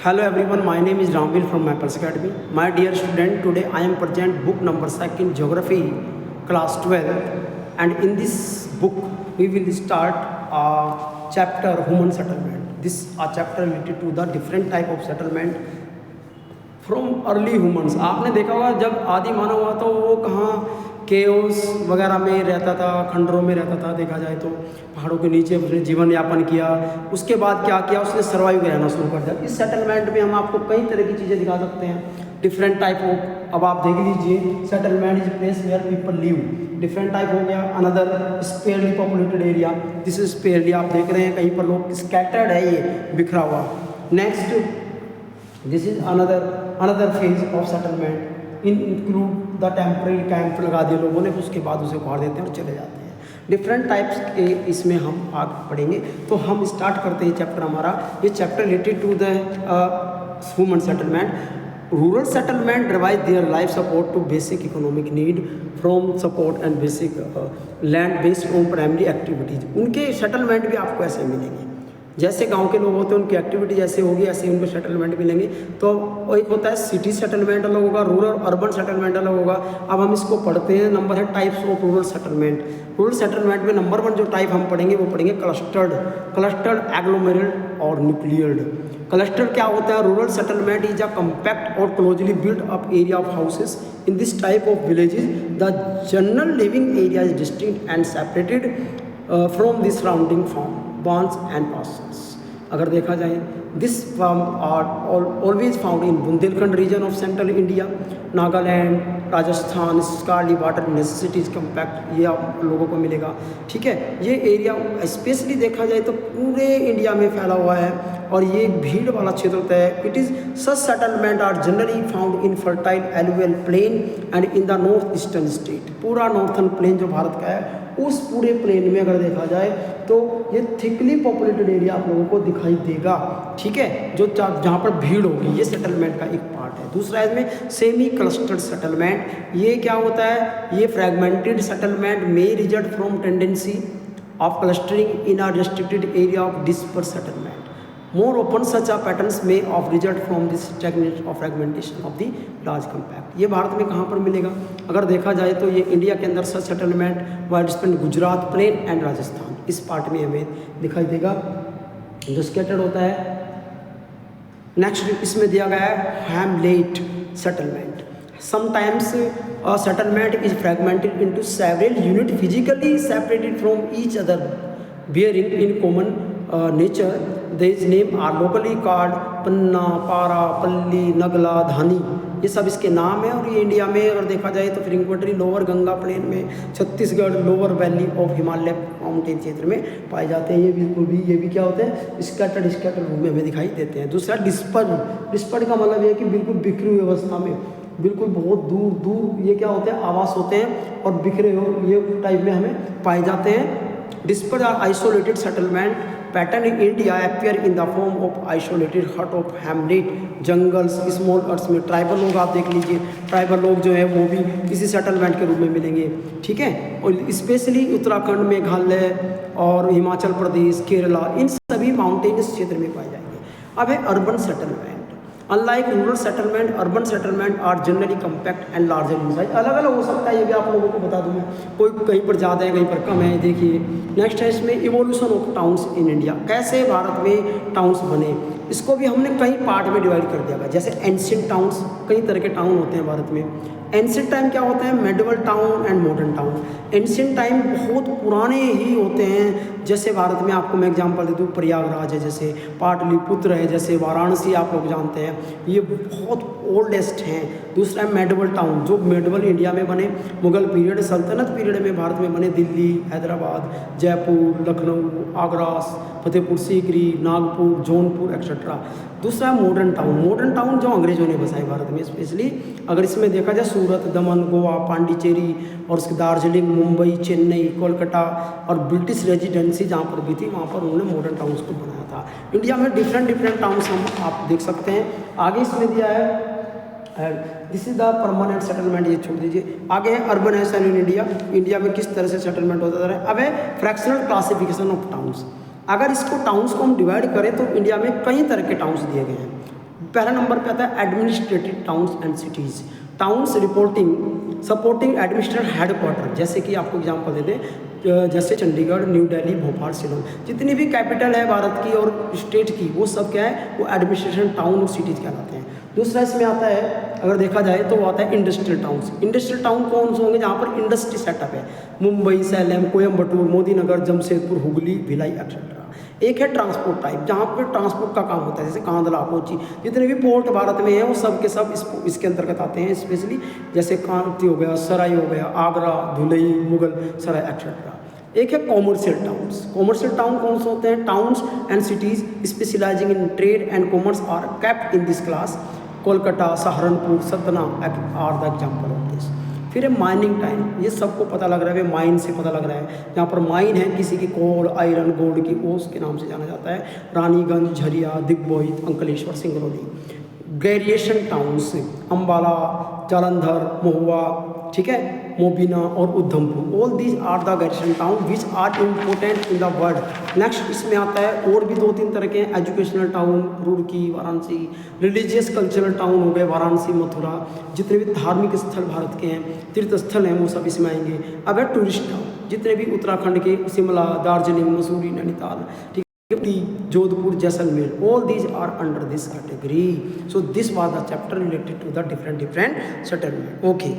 Hello everyone, my name is Ramvir from Mappers Academy. My dear student, today I am present book number 2 Geography class 12, and in this book we will start a chapter human settlement. This a chapter related to the different type of settlement from early humans. आपने देखा होगा जब आदि मानव हुआ तो वो कहाँ chaos वगैरह में रहता था, खंडरों में रहता था। देखा जाए तो पहाड़ों के नीचे उसने जीवन यापन किया। उसके बाद क्या किया, उसने सर्वाइव रहना शुरू कर दिया। इस सेटलमेंट में हम आपको कई तरह की चीज़ें दिखा सकते हैं, डिफरेंट टाइप ऑफ। अब आप देख लीजिए, settlement is place where people live, different type हो गया। Another sparsely populated area, this is sparsely. आप देख रहे हैं कहीं पर लोग स्कैटर्ड है, ये बिखरा हुआ। Next, this is another phase of settlement include the temporary camp लगा दिए लोगों ने, उसके बाद उसे उखाड़ देते हैं और चले जाते हैं। डिफरेंट टाइप्स के इसमें हम आगे पढ़ेंगे। तो हम स्टार्ट करते हैं चैप्टर हमारा। ये chapter related to the human settlement. Rural settlement divide their life support to basic economic need from support and basic land based on primary activities. उनके सेटलमेंट भी आपको ऐसे मिलेंगे, जैसे गांव के लोग होते हैं उनकी एक्टिविटी जैसे होगी ऐसे उनको सेटलमेंट मिलेंगे। तो एक होता है सिटी सेटलमेंट अलग होगा, रूरल अर्बन सेटलमेंट अलग होगा। अब हम इसको पढ़ते हैं। नंबर है types of rural settlement. Rural settlement में नंबर 1 जो टाइप हम पढ़ेंगे वो पढ़ेंगे क्लस्टर्ड एग्लोमेरेट और न्यूक्लियर्ड। क्लस्टर्ड क्या होता है? Rural settlement is a compact और closely built up area of houses. In this type of villages the general living area is distinct and separated from the surrounding farm bonds and parcels। अगर देखा जाए, this farm are always found in Bundelkhand region of central India, Nagaland, Rajasthan. Scarcely water necessities compact ये आप लोगों को मिलेगा। ठीक है, ये एरिया स्पेशली देखा जाए तो पूरे इंडिया में फैला हुआ है और ये भीड़ वाला क्षेत्र होता है। It is such settlement are generally found in fertile alluvial plain and in the north eastern state. पूरा नॉर्थन प्लेन जो भारत का है उस पूरे प्लेन में अगर देखा जाए तो ये थिकली पॉपुलेटेड एरिया आप लोगों को दिखाई देगा। ठीक है, जो जहाँ पर भीड़ होगी, ये सेटलमेंट का एक पार्ट है। दूसरा इसमें सेमी क्लस्टर्ड सेटलमेंट। ये क्या होता है? ये फ्रेगमेंटेड सेटलमेंट में result from tendency of clustering in a restricted area of disperse settlement. More often such a patterns may of result from this stagnation of fragmentation of the large compact। ये भारत में कहाँ पर मिलेगा? अगर देखा जाए तो ये इंडिया के अंदर such settlement wide spread Gujarat plain and Rajasthan, इस पार्ट में हमें दिखाई देगा जो स्कैटर्ड होता है। नेक्स्ट इसमें दिया गया है Hamlet settlement. Sometimes settlement is fragmented into several unit physically separated from each other bearing in common nature। These names are locally called पन्ना, पारा, पल्ली, नगला, धानी। ये सब इसके नाम है। और ये इंडिया में अगर देखा जाए तो फ्रीक्वेंटली लोअर गंगा प्लेन में, Chhattisgarh lower valley of Himalaya mountain क्षेत्र में पाए जाते हैं। ये भी क्या होते हैं? स्कैटर्ड रूप में हमें दिखाई देते हैं। दूसरा डिस्पर्ड का मतलब ये कि बिल्कुल बिखरी हुई अवस्था में, बिल्कुल बहुत दूर ये क्या होते हैं? आवास होते हैं और बिखरे हुए ये टाइप में हमें पाए जाते हैं। Dispersed or isolated settlement pattern in India appear in the form of isolated hut of hamlet, jungles, small arts में। ट्राइबल लोग आप देख लीजिए, ट्राइबल लोग जो है वो भी किसी सेटलमेंट के रूप में मिलेंगे। ठीक है, और स्पेशली उत्तराखंड, मेघालय और हिमाचल प्रदेश, केरला, इन सभी माउंटेनियस क्षेत्र में पाए जाएंगे। अब है urban settlement. Unlike rural settlement, urban settlement are generally compact and larger in size. अलग अलग हो सकता है, ये भी आप लोगों को बता दूं मैं, कोई कहीं पर ज़्यादा है कहीं पर कम है। देखिए नेक्स्ट है इसमें evolution of towns in India. कैसे भारत में टाउन्स बने, इसको भी हमने कई पार्ट में डिवाइड कर दिया गया। जैसे एंशिएंट टाउन्स, कई तरह के टाउन होते हैं भारत में। एंशिएंट टाइम क्या होता है? Medieval town and modern town. Ancient time बहुत पुराने ही होते हैं। जैसे भारत में आपको मैं एग्जांपल दे दूँ, प्रयागराज है, जैसे पाटलिपुत्र है, जैसे वाराणसी आप लोग जानते हैं, ये बहुत ओल्डेस्ट हैं। दूसरा है मेडिवल टाउन, जो मेडिवल इंडिया में बने, मुगल पीरियड, सल्तनत पीरियड में भारत में बने। दिल्ली, हैदराबाद, जयपुर, लखनऊ, आगरा, फतेहपुर सीकरी, नागपुर, जौनपुर एक्सेट्रा। दूसरा है मॉडर्न टाउन जो अंग्रेजों ने बसाए भारत में। स्पेशली अगर इसमें देखा जाए सूरत, दमन, गोवा, पांडिचेरी और उसके दार्जिलिंग, मुंबई, चेन्नई, कोलकाता और ब्रिटिश रेजिडेंसी जहाँ पर भी थी वहाँ पर उन्होंने मॉडर्न टाउन्स को बनाया था। इंडिया में डिफरेंट टाउन्स हम आप देख सकते हैं। आगे इसमें दिया है this is the permanent settlement, ये छोड़ दीजिए। आगे है अर्बनाइजेशन इन इंडिया में किस तरह से सेटलमेंट होता है। अब है फ्रैक्शनल क्लासिफिकेशन ऑफ टाउन्स। अगर इसको टाउन्स को हम डिवाइड करें तो इंडिया में कई तरह के टाउन्स दिए गए हैं। पहला नंबर पे आता है administrative towns and cities. Towns reporting supporting administrative headquarter, जैसे कि आपको एग्जांपल दे दें, जैसे चंडीगढ़, न्यू दिल्ली, भोपाल, शिलोंग, जितनी भी कैपिटल है भारत की और स्टेट की, वो सब क्या है, वो एडमिनिस्ट्रेशन टाउन और सिटीज़ कहलाते हैं। दूसरा इसमें आता है, अगर देखा जाए तो वो आता है इंडस्ट्रियल टाउन्स। इंडस्ट्रियल टाउन कौन से होंगे, जहाँ पर इंडस्ट्री सेटअप है, मुंबई, सैलेम, कोयम्बटूर, मोदीनगर, जमशेदपुर, हुगली, भिलाई एक्सेट्रा। एक है ट्रांसपोर्ट टाइप, जहाँ पर ट्रांसपोर्ट का काम होता है, जैसे कांदला, कोची, जितने भी पोर्ट भारत में हैं वो सब के सब इसके अंतर्गत आते हैं। स्पेशली जैसे कांति हो गया, सराय हो गया, आगरा, धुलई, मुगल सराय एक्सेट्रा। एक है कॉमर्शियल टाउन्स। कॉमर्शियल टाउन कौन से होते हैं, towns and cities specialising in trade and commerce are kept in this class. Kolkata, Saharanpur, Satna are the example of this. फिर है माइनिंग टाइम, ये सबको पता लग रहा है, माइन से पता लग रहा है, जहाँ पर माइन है किसी की कोल, आयरन, गोल्ड की, वो उसके नाम से जाना जाता है। रानीगंज, झरिया, दिग्बोहित, अंकलेश्वर, सिंगरौली। ग्रेरिएशन टाउन्स, अम्बाला, जालंधर, महुआ, ठीक है, मोबिना और Udhampur, all these are the garrison town which are important in the world. Next इसमें आता है और भी 2-3 तरह के, educational town, Roorkee, Varanasi, religious cultural town हो गए, वाराणसी, मथुरा, जितने भी धार्मिक स्थल भारत के हैं, तीर्थ स्थल हैं, वो सब इसमें आएंगे। अब है टूरिस्ट टाउन, जितने भी उत्तराखंड के, शिमला, दार्जिलिंग, मसूरी, नैनीताल, ठीक, Jodhpur, Jaisalmer, all these are under this category. So this was the chapter related to the different settlement. Okay.